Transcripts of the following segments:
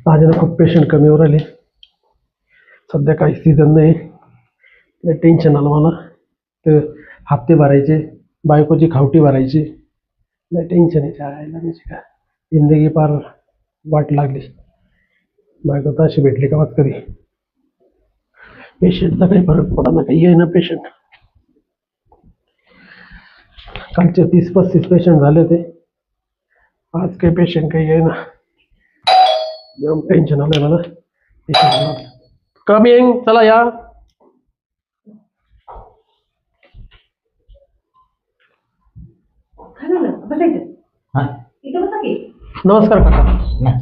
माझ्या ना खूप पेशंट कमी होऊ राहिले. सध्या काही सीझन नाही. लय टेन्शन आलं मला. ते हप्ते भरायचे, बायकोची खावटी भरायची. लय टेन्शन आहे. आयला म्हणजे काय जिंदगी पार वाट लागली. बायको तर अशी भेटली का वाट कधी. पेशंटचा काही फरक पडा ना, काही आहे ना पेशंट. कालचे 30-35 पेशंट झाले होते. आज काही पेशंट काही आहे ना. एकदम टेन्शन आलंय मला. पेशंट कमिंग, चला या. नमस्कार काका.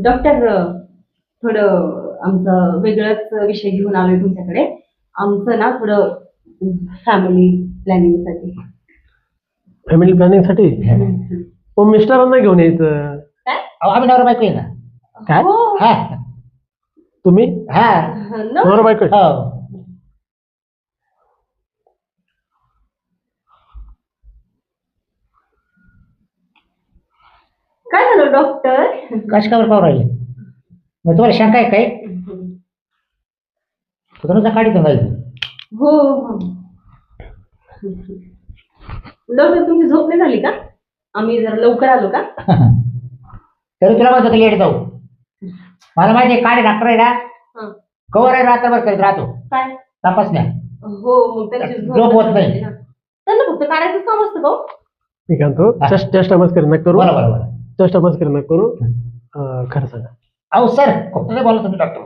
डॉक्टर, थोडं आमचं वेगळंच विषय घेऊन आलोय तुमच्याकडे. आमचं ना थोडं फॅमिली प्लॅनिंगसाठी. फॅमिली प्लॅनिंगसाठी मग मिस्टरांना घेऊन यायचं. काय? आम्ही नवरा बायको आहे ना. काय हो. हा तुम्ही हा नवरा बायको आहे? हो. काय झालं डॉक्टर? कश कावर पाहू राहिले मग तुम्हाला शंका आहे काय? तुमचा काढी तो घाल. हो हो. डॉक्टर, तुमची झोप नाही झाली का? आम्ही जरा लवकर आलो का? तरी तुला म्हणतो लेट जाऊ. मला माहिती आहे काढी डॉक्टर आहे ना. हं. कवर आहे रात्रभर करीत राहतो काय? तपासण्या. हो, मग त्यांची झोप होत नाही. झाली ना. त्यांना फक्त काढायचं काम असतं का हो? मी काय म्हणतो, चेस्ट मस्करी नका करू. बरोबर बरोबर. चेस्ट मस्करी नका करू. खरं सांगा. अहो सर खोटं नाही बोला तुम्ही डॉक्टर.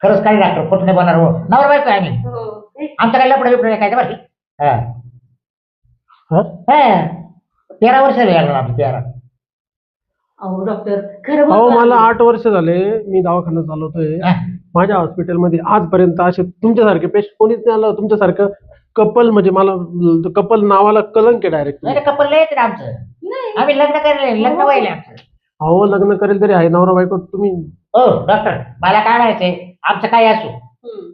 खरंच काय डॉक्टर खोटं नाही बोलणार. हो नवरा बायको आहे आम्ही. हो. आमचा काय लपडा बिपडा काय बरं. हा हा? हा 13 वर्ष झाली आपली 13. अहो डॉक्टर, खरं अहो बोलतो मला आम्ही. 8 वर्ष झाले मी दवाखान्यात चालवतोय. हा. माझ्या हॉस्पिटलमध्ये आजपर्यंत असे तुमच्यासारखे पेशंट कोणीच नाही आलं. तुमच्यासारखं कपल म्हणजे मला कपल नावाला कलंक आहे डायरेक्ट. नाही कपल लय येते आमचं. नाही. आम्ही लग्न केलं लग्न व्हायला आमचं. अहो लग्न करेल तरी आहे नवरा बायको तुम्ही. हो डॉक्टर मला काय म्हणायचंय आमचं काय असो हं.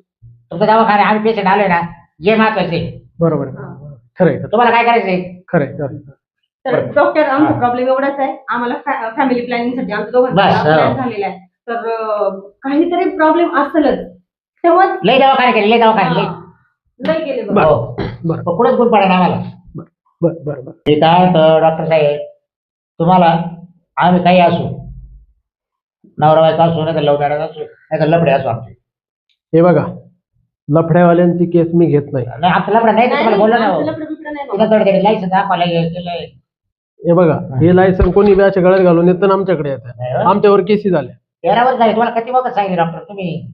तुमचा दवाखाना आम्ही पेशंट आलोय ना जे महत्वाचे बरोबर आहे. खरं आहे. तुम्हाला काय करायचंय. खरं आहे. खरं आहे. तर डॉक्टर, आमचा हा. प्रॉब्लेम एवढाच आहे. आम्हाला फॅमिली प्लॅनिंग साठी आमच्या बस, दोघांचा हो. प्लॅन झालेला आहे. तर काहीतरी प्रॉब्लेम असेलच तेव्हा लय दवाखाने केले लय दवाखाने लय. नाही केले बघ. बरं. हो बरं मग कुठंच गुण पडा आम्हाला. बरं बरं बरं. ते काय होतं डॉक्टर साहेब तुम्हाला आम्ही काही असू नवरा बायको असू नाही तर लव्ह मॅरेज असू नाही तर लफडे असू आमचे. हे बघा, लफड्यावाल्यांची केस मी घेत नाही. नाही आमचं लफडा नाही तर तुम्हाला बोललो ना हो. आमचं लफडं-बिफडं नाही तुला बाबा. थोडं लायसन दाखवायला केलंय. हे बघा, हे लायसन कोणी बी अशा गळ्यात घालून येतं आमच्याकडे येतं. नाही हो. आमच्यावर केसी झाल्या. 13 वर्ष झाले तुम्हाला किती वखत सांगितले डॉक्टर तुम्ही.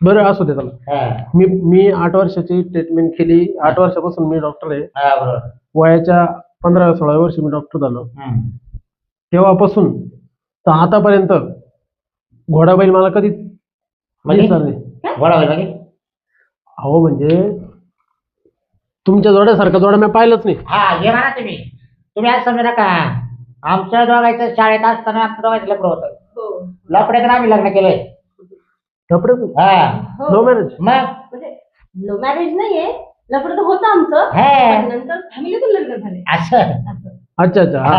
बरं असू दे त्याला. हा मी 8 वर्षाची ट्रीटमेंट केली. 8 वर्षापासून मी डॉक्टर आहे. हा बरोबर. वयाच्या 15-16 वर्षी मी डॉक्टर झालो. हम्म. तेव्हापासून तर आतापर्यंत घोडाबैल मला कधीच म्हणजे? दिसला नाही. गोडा होईल म्हणजे अहो म्हणजे तुमच्या जोड्यासारखा जोडा मी पाहिलंच नाही. हा हे म्हणा तुम्ही तुम्ही आज समजा नका आमच्या दोघांचं शाळेत असताना आमच्या दोघांचं लफडं होतं. हो. लफड्यात आम्ही लग्न केलंय. लफडे हा हो. No marriage. मग म्हणजे लव्ह मॅरेज नाहीये, लफडं तर होतं आमचं. हा पण नंतर फॅमिलीतून लग्न झाले. असं असं. अच्छा अच्छा. हा.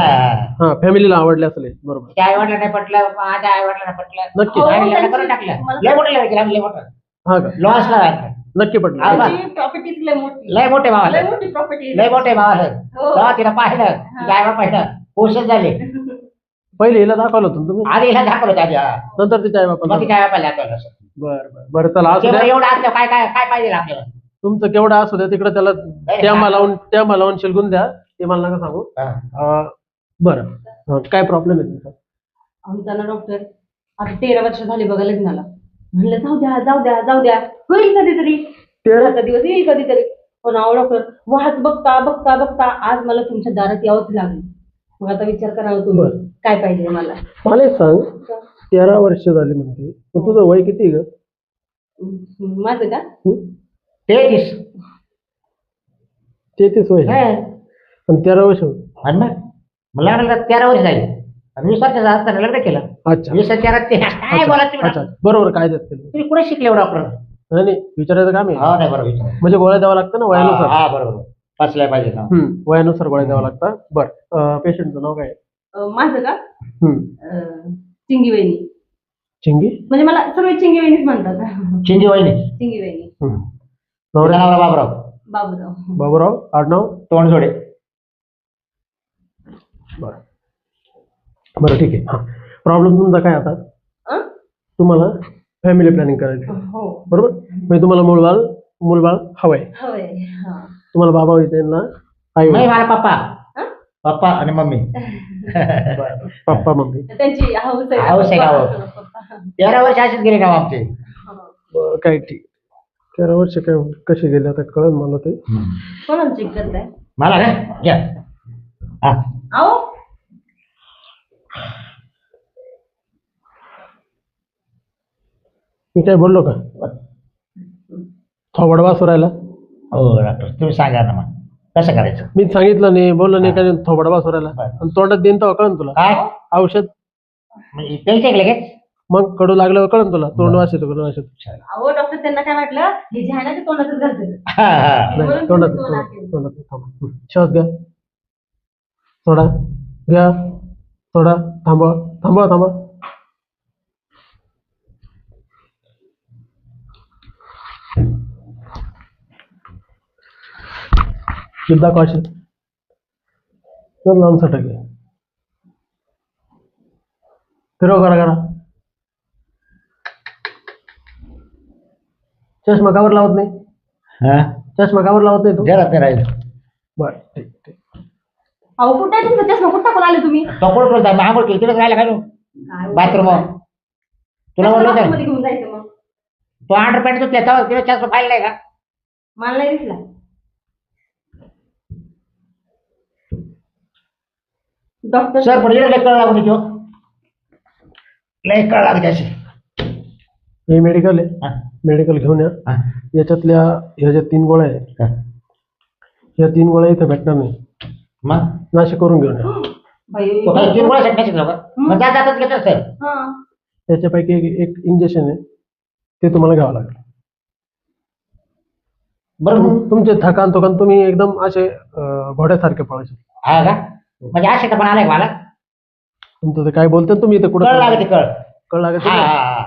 हा फॅमिलीला आवडले असेल. बरोबर. त्या आई वडिला नाही पटलं माझ्या आई वडिला पटलं नक्की. हो, आम्ही लग्न त्यांची- करून टाकलं. मला- लय मोठं लग्न केलं आम्ही लय मोठं हा का? लॉसला नक्की पटलं. हा. त्यांची प्रॉपर्टीच लय मोठी. लय मोठे मावाला लय मोठी प्रॉपर्टी. लय मोठे मावाला हो. तेव्हा तिला पाहिलं जायला पाहिलं पोषण झाले पहिले हिला दाखवलं होतं ना तुम्ही, आधी हिला दाखवलं होतं आधी हा. नंतर तिच्या आई बापाला. मग ती काय पाहिलं दाखवलं असं. बरं बरं बरं चला असू तेव्हा द्या. एवढं असलं काय काय काय पाहिजे आपल्याला. तुमचं केवढं असू द्या तिकडे त्याला त्या लावून शिलगून द्या. ते मला नका सांगू. हा. बरं काय प्रॉब्लेम आहे तुमचा? आमचा ना डॉक्टर आता 13 वर्ष झाली बघा लग्नाला. म्हणलं जाऊ द्या जाऊ द्या जाऊ द्या, होईल कधीतरी. 13 दिवस येईल कधीतरी. पण अहो डॉक्टर, वाट बघता बघता बघता आज मला तुमच्या दारात यावंच लागलं. मग आता विचार करावं तुम्ही बरं. काय पाहिजे मला. मला एक सांग, 13 वर्ष झाली म्हणते, मग तुझं वय किती ग? माझं का? 33 33 वय आहे. आणि 13 वर्ष आणि मग मला लागलं 13 वर्ष झाली आणि 20 वर्षाचा असताना लग्न केलं. अच्छा विचारात ते काय बोला तुम्ही अच्छा बरोबर काय देत केलं तुम्ही कुठे शिकले डॉक्टर नाही नाही विचारायचं काम आहे हो नाही बरोबर विचारा. म्हणजे गोळ्या द्यावा लागतं ना वयानुसार हा बरोबर वाचलाय पाहिजे ना वयानुसार गोळ्या द्यावा लागतात बरं पेशंटचं नाव काय आहे? माझं का चिंगी वहिनी चिंगी म्हणजे मला सर्व चिंगी वहिनीच म्हणतात चिंगी वहिनी चिंगी वहिनी नवरा नवरा बाबराव बाबूराव बाबूराव आडनाव तोंडजोडे बरं बरं ठीक आहे हां प्रॉब्लेम तुमचा काय आता अं? तुम्हाला फॅमिली प्लॅनिंग करायची आहे. हो बरोबर म्हणजे तुम्हाला मूलबाळ हवंय हवंय हा तुम्हाला बाबा होईल त्यांना आई नाही होईल. मला पप्पा हं? पप्पा आणि मम्मी पप्पा मम्मी त्यांची हौस आहे हौस आहे का हो? पप्पा. 13 वर्ष असेच गेले गाव आमचे बरं, काय ठीक 13 वर्ष काय कसे गेले आता कळलं मला ते कोणाला चेक करताय मला ना घ्या हा अहो मी काय बोललो का थोबड वासुरायला हो डॉक्टर तुम्ही सांगा ना मग कसं करायचं मी सांगितलं नाही बोललो नाही काय थोबड वासुरायला बरं. आणि तोंडात देईन तेव्हा कळन तुला काय औषध म्हणजे त्यांचे ऐकले काय मग कडू लागल्यावर कळन तुला तोंड बरं. वास येतो कडू वास येतो अहो डॉक्टर त्यांना काय वाटलं हे जे आहे ना ते तोंडातच घालतात हा हा नाही तोंडात तोंडात थांबा श्वास घ्या थोडा घ्या थोडा थांबवा थांबवा थांबा जिद्दा कौशल लांब सटक फिरव करा चष्मा कावर लावत नाही हा चष्मा कावर लावत नाही तू जरा ते राहील बरं ठीक ठीक अहो कुठे आहे तुमचा चष्मा कुठं टाकून आले तुम्ही तो कोण करता मी आंघोळ केली तिथेच राहिला काय तू काय बाथरूम तुला बोललो कशाला होतं मध्ये घेऊन जायचं मग तो अंडरपॅन्ट तो त्याचा तिला चष्मा पाहिला नाही का मला नाही दिसला डॉक्टर सर पण इकडे लय कळ लागून तो लय कळ लागते अशी हे मेडिकल आहे हा, मेडिकल घेऊन या हा, याच्यातल्या ह्या ज्या 3 गोळ्या आहेत हा. या 3 गोळ्या इथे भेटणार नाही मग नाशिक करून घेऊन या बाई, तो काही 3 गोळ्या शकता शिकलो का मग जाताच घेतो सर हा. त्याच्यापैकी एक इंजेक्शन आहे ते तुम्हाला घ्यावं लागेल बरं मग. तुमचे थकान तुम्ही एकदम असे घोड्यासारखे पळायचे हा का म्हणजे असे पण आलाय का मला तुमचं ते काय बोलते तुम्ही इथे कळ कुठं लागते कळ कळ लागत हा हा हा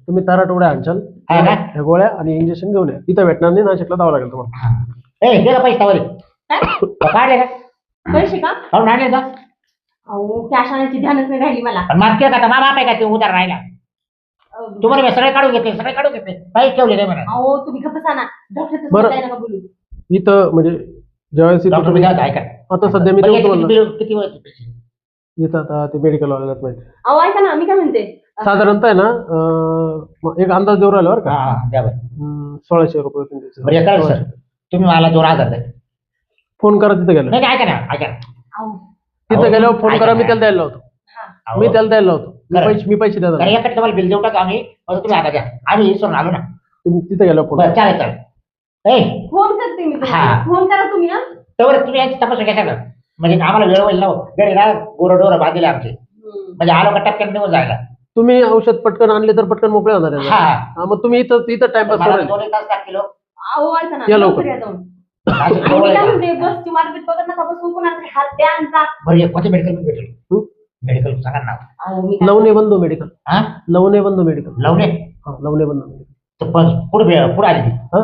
तुम्ही ताराट उड्या आणशाल हा का? ह्या गोळ्या आणि इंजेक्शन घेऊन या इथं भेटणार नाही नाशिकला जावं लागेल तुम्हाला ए गेला पैसे तावले काय काढले का पैसे का काढून आणले का अहो कॅश आणायची ध्यानच नाही राहिली मला आणि मागते का मा बाप आहे का ते उधार राहिला तुम्हाला मी सगळे काढून घेतले काहीच ठेवले नाही म्हणा अहो तुम्ही का बसा ना डॉक्टर बरं. नका बोलू इथं म्हणजे ज्यावेळेस इथं डॉक्टर मी तुम्ही- काय ऐका आता सध्या मी बरं, देऊ तुम्हाला किती वेळ पैसे? इथं आता ते मेडिकल वाल्यालाच माहिती अहो ऐका ना मी काय म्हणते साधारणतः आहे ना एक अंदाज देऊ राहिला बरं हा का हा द्या बरं 1600 रुपये होतील त्याचे. बरं करा सर तुम्ही मला 2000 द्या फोन करा तिथे गेलं नाही नाही, ऐका ना ऐका ना. अहो तिथे गेल्यावर फोन ऐका करा ना. मी त्याला द्यायला लावतो अहो, मी त्याला द्यायला लावतो खरं. मी पैसे द्या कारण याकडे तुम्हाला बिल देऊ टाका आम्ही मग तुम्ही आता द्या आम्ही इसरून आलो ना तुम्ही तिथे गेल्यावर फोन बरं चालेल चालेल ए फोन करते मी हा. तुम्हाला फोन करा तुम्ही हा तर तुम्ही यांची तपासून घ्या सगळं म्हणजे आम्हाला वेळ होईल ना घरी ना गोरडोर बांधले आमचे म्हणजे आलो का टपक्यात निघून जायला तुम्ही औषध पटकन आणले तर पटकन मोकळे होणार आहे हा हा, मग तुम्ही इथं टाइमपास मला करा 2 तास लागतील हो. अहो ऐका ना या लवकर. या जाऊन नाशिक आणि जवळ मी आहे काय का? म्हणते बसची मार्केट बघत नका बसून कोणाकडे हात द्या आणि जा. बरं एक कोणतं मेडिकल भेटेल मेडिकल सांगा ना अहो मी काय- लवणे बंधू मेडिकल हा लवणे बंधू मेडिकल लवणे हा लवणे बंधू मेडिकल तर पण पुढे आली ती हा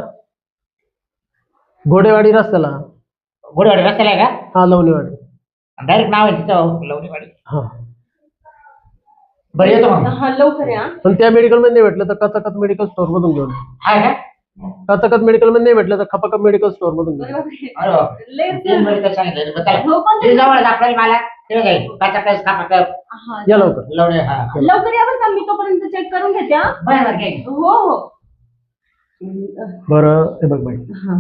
घोडेवाडी रस्त्याला घोडेवाडी रस्त्याला आहे का हा लवणेवाडी डायरेक्ट नाव आहे तिथं लवणेवाडी हा बरं येतो मग हा लवकर या पण त्या मेडिकल मध्ये नाही भेटलं तर कचाकच मेडिकल स्टोर मधून घेऊन आहे का कचाकच मेडिकल मध्ये नाही भेटलं तर खपाखप मेडिकल स्टोर मधून घेऊन बरं, बरं. अरे बाप. लय तीन मेडिकल सांगितलं बरं, चला. हो पण ते जवळ आपल्याला मला ते जाईल काचा काच कापा हा, या लवकर लवणे हा लवकर या बरं का मी तोपर्यंत चेक करून घेते हा. बरं बरं घे. हो हो बरं हे बघ बाई हा.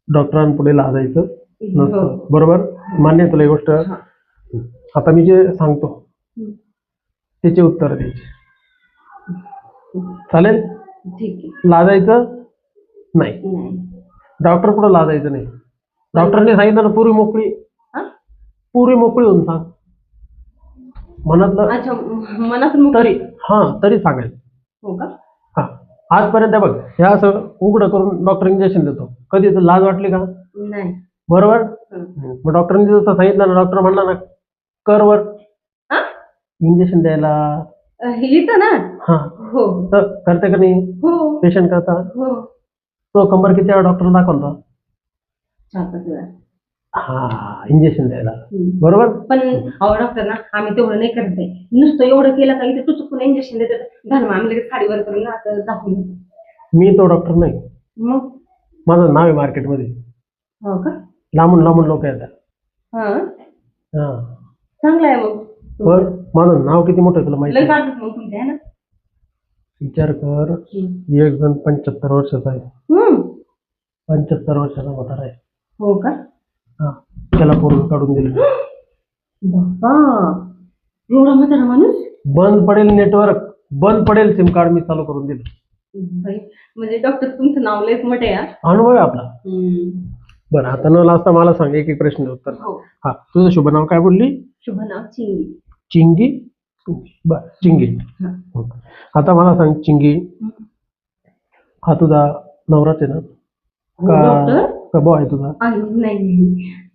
डॉक्टरांपुढे लाजायचं हो. नसतं बरोबर मान्य आहे तुला ही गोष्ट हा. आता मी जे सांगतो त्याचे उत्तर द्यायचे चालेल ठीक आहे लाजायचं नाही नाही डॉक्टर पुढे लाजायचं नाही डॉक्टरने सांगितलं ना पूर्वी मोकळी हा? पुरी मोकळी होऊन सांग. मनातलं अच्छा मनातून मुक्त. तरी तरी सांगायचं. हो का? हा आजपर्यंत बघ हे असं उघडं करून डॉक्टर इंजेक्शन देतो, कधी तर लाज वाटली का? नाही. बरोबर. हं. मग डॉक्टरांनी जसं सांगितलं ना, डॉक्टर म्हणला ना कर वर हा? इंजेक्शन द्यायला, येतं ना. हा हो तर करते का नाही हो पेशंट करता? हो. तो कंबर किती वेळा डॉक्टर दाखवतो? 4-5 वेळा. हा इंजेक्शन द्यायला. हं. बरोबर. पण अहो डॉक्टर ना आम्ही तेवढं नाही करत आहे. नुसतं एवढं केलं का इथे तू चुकून इंजेक्शन देतात घाल, मग आम्ही लगेच साडीवर करून ना असं दाखवून देतो. मी तो डॉक्टर नाही, मग माझं नाव आहे मार्केटमध्ये. हो का? लांबून लांबून लोक येतात. हा हा चांगलं आहे मग. पण माझं नाव किती मोठं आहे तुला माहिती लय आहे? काढतात मग तुमच्या आहे ना. विचार कर, हं. एक जण 75 वर्षाचा आहे, हं. 75 वर्षाचा म्हातारा आहे. हो का? हा त्याला पोरग काढून दिलं. बाबा एवढा म्हातारा माणूस. बंद पडेल नेटवर्क, बंद पडेल सिम कार्ड मी चालू करून दिलं. बाई, म्हणजे डॉक्टर तुमचं नाव लयच मोठं आहे हा. अनुभव आहे आपला. हं. बरं आता न लाजता मला सांग एक एक प्रश्न उत्तर. हो. हा तुझं शुभ नाव काय बोलली? शुभ नाव चिंगी. चिंगी. बर चिंगी. हा. आता मला सांग चिंगी, हा तुझा नवराच आहे ना? डॉक्टर का भाऊ आहे तुझा? नाही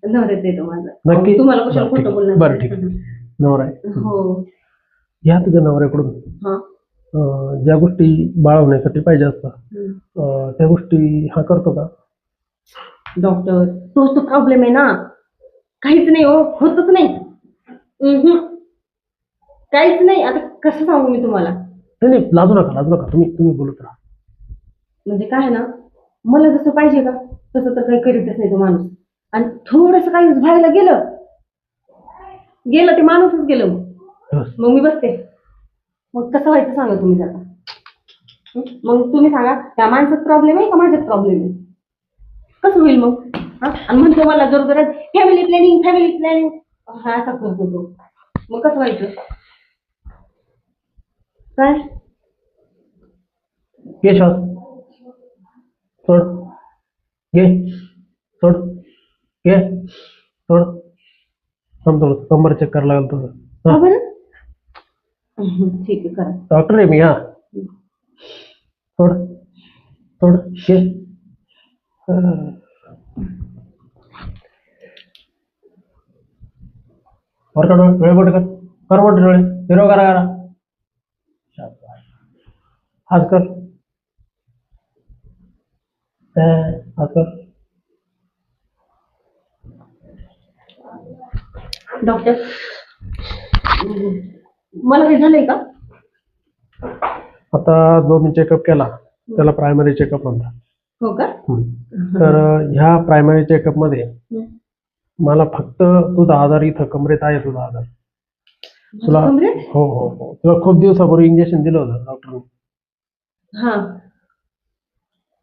नवऱ्याच आहे तो माझा. नक्की? तुम्हाला कशाला बरं, ठीक खोटं आहे. बोलणार? बरं ठीक आहे, नवरा आहे. हो. या तुझ्या नवऱ्याकडून हा. ज्या गोष्टी बाळवण्यासाठी पाहिजे असतात हं. त्या गोष्टी हा करतो का? डॉक्टर तोच तो प्रॉब्लेम आहे ना. काहीच नाही हो, होतच नाही. काहीच नाही. आता कसं सांगू मी तुम्हाला? नाही नाही लाजू नका, लाजू नका, तुम्ही तुम्ही बोलत राहा. म्हणजे काय आहे ना, मला जसं पाहिजे का तसं तर काही करीतच नाही तो माणूस. आणि थोडस काही व्हायला गेलं ते माणूसच गेलं. बस. मग मी बसते. मग कसं व्हायचं सांगा तुम्ही आता. मग तुम्ही सांगा त्या माणसात प्रॉब्लेम आहे का माझ्यात प्रॉब्लेम आहे? कसं होईल मग? हा? आणि म्हणतो मला जर फॅमिली प्लॅनिंग हा असा करतो तो. मग कसं व्हायचं? काय? घे श्वास, सोड, घे, सोड, घे, सोड. समजलं, कंबर चेक करायला लागेल तुझं. का बरं? ठीक आहे करा. डॉक्टर आहे मी. हा सोड, सोड, घे. वर काढ, डोळे मोठे कर, कर मोठे डोळे, हिरो करा. शाबास. हात कर, हात कर. डॉक्टर मला काही झालंय का? आता जो मी चेकअप केला त्याला प्रायमरी चेकअप म्हणतात. हो का? तर ह्या प्रायमरी चेकअप मध्ये मला फक्त तुझा आजार इथं कमरेत आहे. तुझा आजार तुला कमरेत? हो हो हो तुला खूप दिवसापूर्वी इंजेक्शन दिलं होतं डॉक्टरने. हा.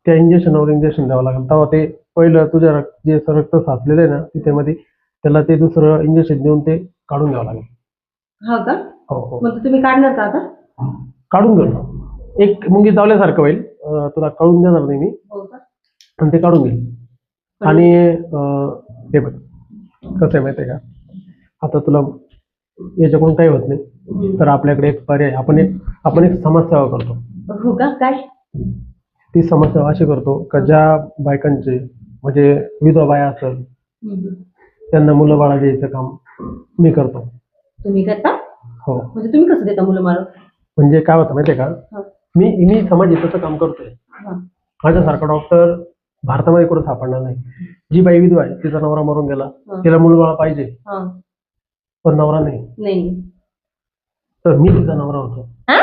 त्या इंजेक्शनवर इंजेक्शन द्यावं लागेल. तेव्हा ते पहिलं तुझ्या जे रक्त साचलेलं आहे ना तिथे मध्ये त्याला ते दुसरं इंजेक्शन देऊन ते काढून घ्यावं लागेल. हा का? हो हो मग तुम्ही काढणार का आता? काढून घेऊ. एक मुंगी चावल्यासारखं होईल. तुला काढून देणार नाही मी, हो का? पण ते काढून घेईल. आणि हे बघ कसं आहे माहिती आहे का, आता तुला याच्याकडून काही होत नाही तर आपल्याकडे एक पर्याय, आपण एक समाजसेवा करतो. हो का? काय? ती समाजसेवा अशी करतो का ज्या बायकांचे म्हणजे विधवा बाया असेल त्यांना मुलं बाळा द्यायचं काम मी करतो. तुम्ही करता? हो. म्हणजे तुम्ही कसं देता मुलं बाळ? म्हणजे काय होतं माहिती आहे का, हा. मी समाज हिताचं काम करतोय. हा. माझ्यासारखा डॉक्टर भारतामध्ये कुठं सापडणार नाही. जी बाई विधवा आहे तिचा नवरा मरून गेला, हा. तिला मुलबाळ पाहिजे हा. पण नवरा नाही, नाही. तर मी तिचा नवरा होतो. हा?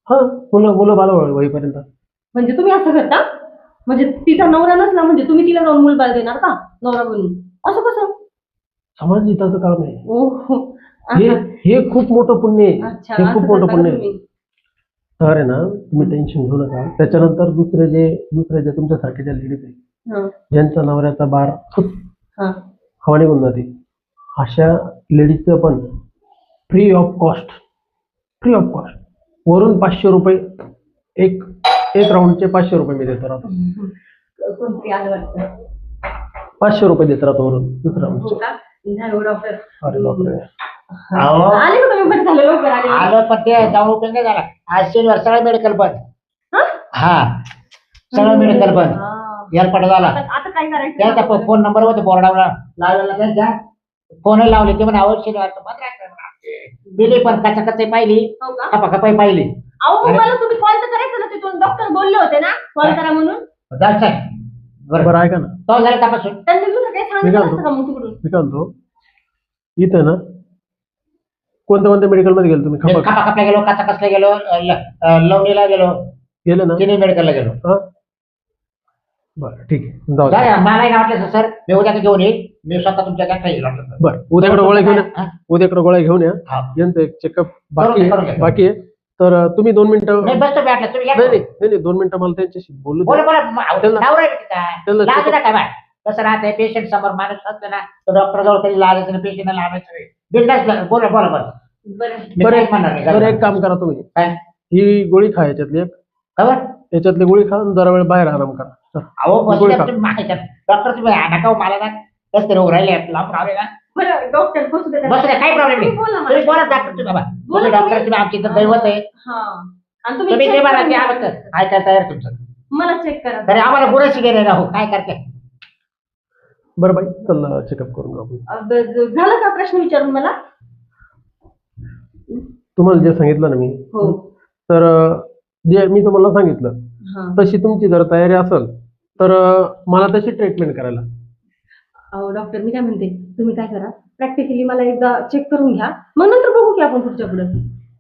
हा मुलं बाळ होईपर्यंत. म्हणजे तुम्ही असं करता? म्हणजे तिचा नवरा नसला म्हणजे तुम्ही तिला जाऊन मुलबाळ देणार का नवरा बनून? असं कसं? समाज हिताचं काम आहे ओहो. हे खूप मोठं पुण्य आहे. अच्छा, हे खूप असं मोठं करता पुण्य का आहे. तुम्ही? तर आहे ना तुम्ही टेन्शन घेऊ नका. त्याच्यानंतर दुसरे जे तुमच्यासारखे ज्या लेडीज आहेत हा. ज्यांचा नवऱ्याचा बार हा. हवा निघून जाते अशा लेडीजचं पण फ्री ऑफ कॉस्ट वरून 500 रुपये एक राऊंडचे 500 रुपये मी देतो राहतो. कोणतरी आलं वाटतं. 500 रुपये देत राहतो वरून दुसऱ्या हो राऊंडचे. का? नाही हो डॉक्टर. अरे बापरे. अहो आले का तुम्ही? बरं झालं लवकर आले. आलं पण ते जाऊन उपयोग नाही झाला. आज शनिवार सगळं मेडिकल बंद. हा? हा सगळं मेडिकल बंद. हा. एअरपोर्ट झाला. आता काय करायचं? त्यांचा फोन नंबर होते बोर्डावर लावलेला त्यांच्या. फोन लावले ते म्हणा शनिवारचं बंद राहतं. दिली पण कचा कचा पाहिली. हो का? खपाखपाई पाहिली. अहो मग मला तुम्ही कॉल तर करायचं ना, तिथून डॉक्टर बोलले होते ना कॉल करा म्हणून. जायचं बरं ऐका ना, तो झाला तपासून. त्यांनी तुला काही सांगितलं असतं का मग तिकडून? मी काय म्हणतो, इथं ना कोणत्या कोणत्या मेडिकल मध्ये गेलो तुम्ही? खपा खपाखपला गेलो, कचा कसला गेलो, लवणीला गेलो, गेले ना? तिन्ही मेडिकलला गेलो. हा बरं ठीक आहे, जाऊ जा, द्या. मला नाही वाटलं सर मी उद्या घेऊन येईल. मी स्वतः तुमच्या येईल वाटलं. बरं उद्याकडे गोळ्या घेऊन या. हा? उद्याकडे गोळ्या घेऊन या. हा. यांचं एक चेकअप करून घ्या. बाकी आहे. तर तुम्ही 2 मिनिटं. नाही बसतो भेटला तुम्ही घ्या. नाही 2 मिनिटं मला त्यांच्याशी बोलू बोला द्या. बोला त्याला- नवरा आहे का त्याला लाज check- नका बाय. कसं राहतंय पेशंट समोर माणूस असतं ना तर डॉक्टर जवळ कधी लागायचं नाही, पेशंटला लागायचं बिंदास. बोला बोला बोला. बरं. मी बरं काहीच म्हणणार नाही. बरं एक काम करा तुम्ही, काय ही गोळी खा याच्यातली एक. खबर याच्यातली गोळी खा आणि जरा वेळ बाहेर आराम करा. चला. अहो गोळी बसल्या खा. तुम्ही मागायच्या डॉक्टर तुम्ही नका हो मला ना कसं रोग राहिले लांब राहिले ना. बरं डॉक्टर बसू दे. बस काही प्रॉब्लेम नाही. तुम्ही बोला मला. तुम्ही बोला डॉक्टर तुम्ही बाबा. बोला तुम्ही डॉक्टर तुम्ही. तुम्ही आमची इथं दैवत आहे. हा. आणि तुम्ही check जे मला करून ते घ्या. आवडतं ऐकायला तयार तुमचं. मला चेक करा. तरी आम्हाला गुणच गेले राहू काय करते. बरं बाई चल चेकअप करून घेऊ आपण. झालं का प्रश्न विचारून मला? तुम्हाला जे सांगितलं ना मी, हो. तर जे मी तुम्हाला सांगितलं हा. तशी तुमची जर तयारी असेल तर मला तशी ट्रीटमेंट करायला. अहो डॉक्टर मी काय म्हणते, तुम्ही काय करा प्रॅक्टिकली मला एकदा चेक करून घ्या, मग नंतर बघू की आपण पुढच्या पुढे.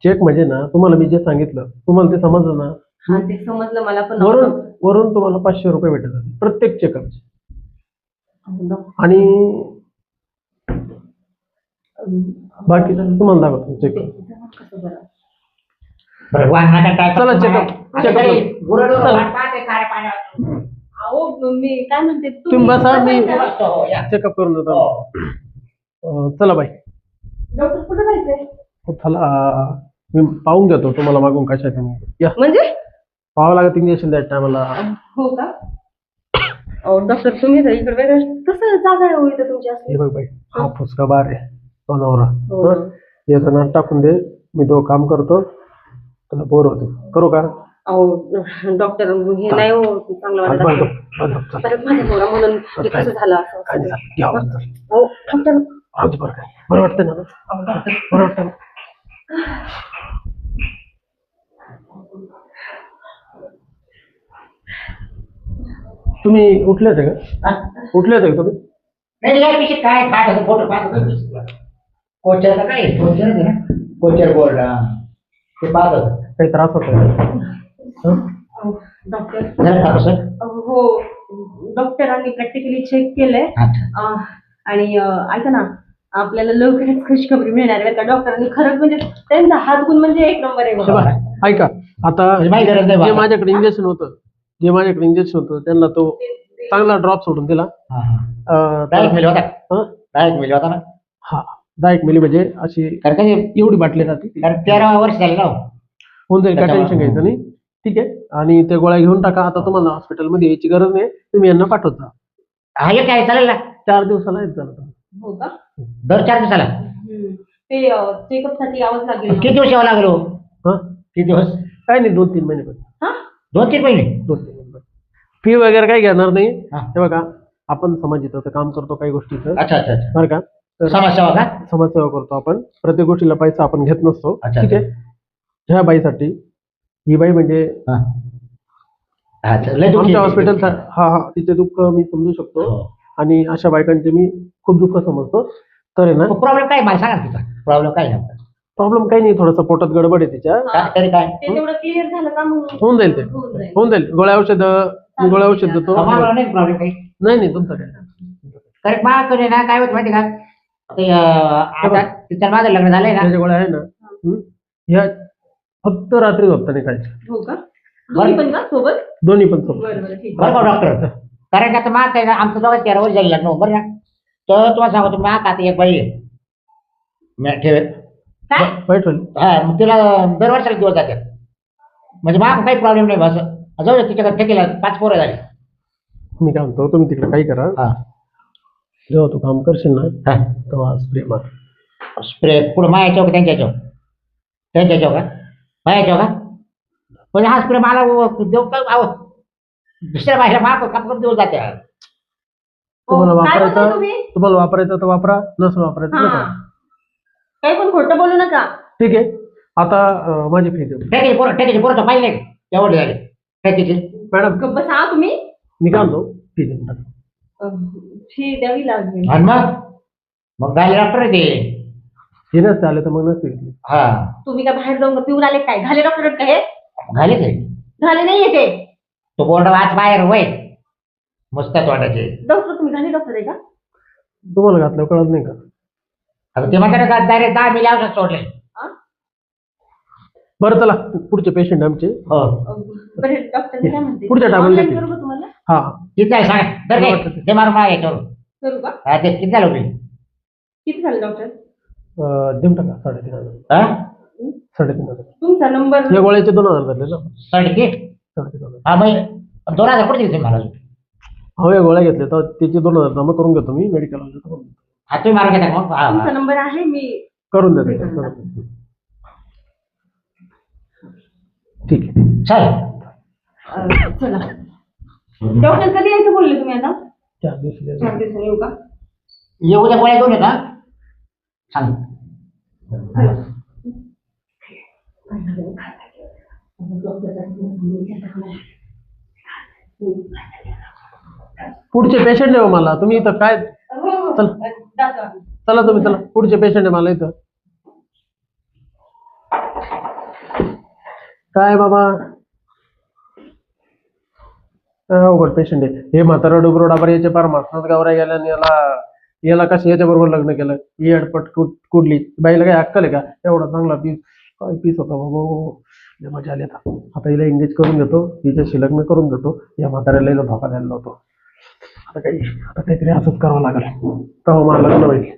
चेक म्हणजे ना, तुम्हाला मी जे सांगितलं तुम्हाला ते समजलं ना. हा ते समजलं मला पण. वरून तुम्हाला 500 रुपये भेटतात प्रत्येक चेकअपचे. डॉक्टर, आणि बाकी तुम्हाला दाखवतो चेकअप. कसं बरं? भगवान नका काय चला check-up. अहो मी काय म्हणते, तुम्ही बसा, मी चेकअप चेकअप करून देतो. हो. चला बाई. डॉक्टर कुठे जायचंय? चला मी पाहून घेतो तुम्हाला मागून कशा या. म्हणजे पाहावं लागत इंजेक्शन द्या टायमाला. हो का? अहो डॉक्टर तुम्ही जर इकडे वेगळं कसं जागा आहे हो इथं तुमची असली? हे बघ बाई, हा फुसका बार आहे तो नवरा. हो. याचं नाव टाकून दे, मी तो काम करतो. तुला बोर होते करू का? अहो डॉक्टर हे नाही हो चांगलं वाटत. परत माझ्या नवरा म्हणून हे कसं झालं असं. अहो डॉक्टर बरं वाटतं ना? बरं वाटतं ना? तुम्ही उठले होते का? उठले होते का तुम्ही? नाही या पिशे काय पाहत फोटो पाहत कोचरचा काय कोचर आहे ना कोचर बोर्ड ते पाहत होतं. काही त्रास होतो का? हं? डॉक्टर झालं का सर? हो डॉक्टरांनी प्रॅक्टिकली चेक केलंय. आणि ऐका ना, आपल्याला लवकरच खुशखबरी मिळणार आहे का? डॉक्टरांनी खरंच म्हणजे त्यांचा हात गुण म्हणजे एक नंबर आहे हे बघा. बघ, ऐका आता माहिती गरज नाही जे बाबा. माझ्याकडे इंजेक्शन होतं त्यांना तो चांगला ड्रॉप सोडून दिला. डायरेक्ट मिली होता. हं? डायरेक्ट मिली होता ना. हा 10 मिली म्हणजे अशी कारण काय एवढी बाटली राहते. कारण 13 वर्ष झाले ना. होऊन जाईल, काय टेन्शन घ्यायचं नाही. ठीक आहे. आणि त्या गोळ्या घेऊन टाका. आता तुम्हाला हॉस्पिटलमध्ये यायची गरज नाही, तुम्ही यांना पाठवत जा. हा एक काय चालेल ना 4 दिवसाला येत झालं. हो का? दर 4 दिवसाला. ते चेकअप साठी यावंच लागेल. किती दिवस यावं लागलो? हा किती दिवस? काय नाही, 2-3 महिने पण. हा 2-3 महिने. 2-3 महिने फी वगैरे काही घेणार नाही. हा. हे बघा, आपण समाजाचं काम करतो काही गोष्टीचं, अच्छा अच्छा अच्छा. बरं का? तर समाजसेवा का? समाजसेवा करतो आपण. प्रत्येक गोष्टीला पैसा आपण घेत नसतो. अच्छा. ठीक आहे. ह्या बाईसाठी, ही बाई म्हणजे हा. हा, तर लय दुःखी आमच्या आहे. हॉस्पिटलचा तिचे दुःख मी समजू शकतो. हो. आणि अशा बायकांचे मी खूप दुःख समजतो. तर आहे ना, प्रॉब्लेम काय मला सांगा तिचा प्रॉब्लेम काय नाही. प्रॉब्लेम काही नाही, थोडंसं पोटात गडबड आहे तिच्या. तरी काय ते तेवढं क्लिअर झालं का मग होऊन जाईल ते. होऊन जाईल. होऊन जाईल. गोळ्या औषध देतो. आम्हाला नाही प्रॉब्लेम काही. नाही तुमचं काय. कारण माझ्याकडे ना काय होतं माहिती का ते आता तिचं माझं लग्न झालंय ना. त्याच्या गोळ्या आहे ना, ह्या फक्त रात्री झोपताना खायच्या. हो का? दोन्ही पण का सोबत? दोन्ही पण सोबत. बरं बरं ठीक बरं का डॉक्टर. कारण का आता माग आहे ना आमचं दोघं 13 वर्ष झाले लग्न बरं ना. तर तुम्हाला सांगतो माग आता एक बाई आहे. मी ठेवेल. काय? वाईट होईल. हा मग तिला दरवर्षाला दिवस जातात. म्हणजे माग काही प्रॉब्लेम नाही बस जाऊ दे तिच्याकडे ठेकेला 5 पोरं झाली. मी काय म्हणतो, तुम्ही तिकडे काही करा. हा जेव्हा तू काम करशील ना हा तेव्हा स्प्रे मार. स्प्रे पुढे मायाच्या का त्यांच्या याच्यावर त्यांच्या याच्यावर का मायाच्या का म्हणजे हा स्प्रे मला देऊ का दुसऱ्या बाहेर माग कम देऊ जाते तुम्हाला काय बोलताय वापरायचं तुम्ही? तुम्हाला वापरायचं तर वापरा, नसेल वापरायचं हा. नका. काही पण खोटं बोलू नका. ठीक आहे. आता माझी फी देऊ ठेकीचे पोरं तो पाहिले एवढे झाले ठेकीचे मॅडम. गप्प बसा तुम्ही. मी काय म्हणतो फी देऊन टाका. फी द्यावी लागेल. आणि मग गाडी डॉक्टर ते हे नसते आले तर मग नसते घेतली. हा तुम्ही काय बाहेर जाऊन पिऊन आले काय? झाले डॉक्टर का हे? घाले ते झाले नाहीये ते. तो बोर्ड वाच बाहेर वय मस्त वाटायचे डॉक्टर तुम्ही झाले डॉक्टर आहे का? तुम्हाला घातलं कळत नाही का? आता ते म्हणतात का डायरेक्ट 10 मिली औषध सोडले आ? बरं चला पुढचे पेशंट आमचे. हो बरे डॉक्टर काय म्हणते? पुढच्या टाकून Online देते. करू का तुम्हाला? हा किती आहे सांग तर ते मारून मला याच्यावर करू का? हा ते किती झालं बिल किती झाले डॉक्टर? देऊन टाका 3,500. हा 3,500. तुमचा नंबर या गोळ्याचे 2,000 झाले ना. 3.5 3,500. हा मग 2,000 कुठे दिले मला हो या गोळ्या घेतल्या तर त्याचे 2,000 जमा करून घेतो मी मेडिकल हा तुम्ही मारून घेता मग हा, तुमचा हा. नंबर आहे मी. करून देतो. करून देतो. ठीक आहे. चल चला. डॉक्टर कधी यायचं बोलले तुम्ही आता? 4 दिवस 4 दिवसांनी येऊ का? येऊ द्या गोळ्या घेऊन येता सांग पुढचे पेशंट आहे हो मला. तुम्ही इथं काय चल. जातो. चला तुम्ही चला. पुढचे पेशंट आहे मला इथं. काय बाबा अवघड पेशंट आहे हे. म्हातारा डुबरो डाबर याचे पार मासनात गावऱ्या गेल्या आणि याला कसं याच्या बरोबर लग्न केलं. ही अडपट कुडली बाईला काय अक्कल आहे का? एवढा चांगला पीस काय पीस होता बाबा. मजा आली. आता हिला एंगेज करून घेतो, हिच्याशी लग्न करून घेतो. या म्हाताऱ्याला हिला धोका द्यायला होतो. आता काहीतरी असंच करावं लागेल तेव्हा मला लग्न होईल.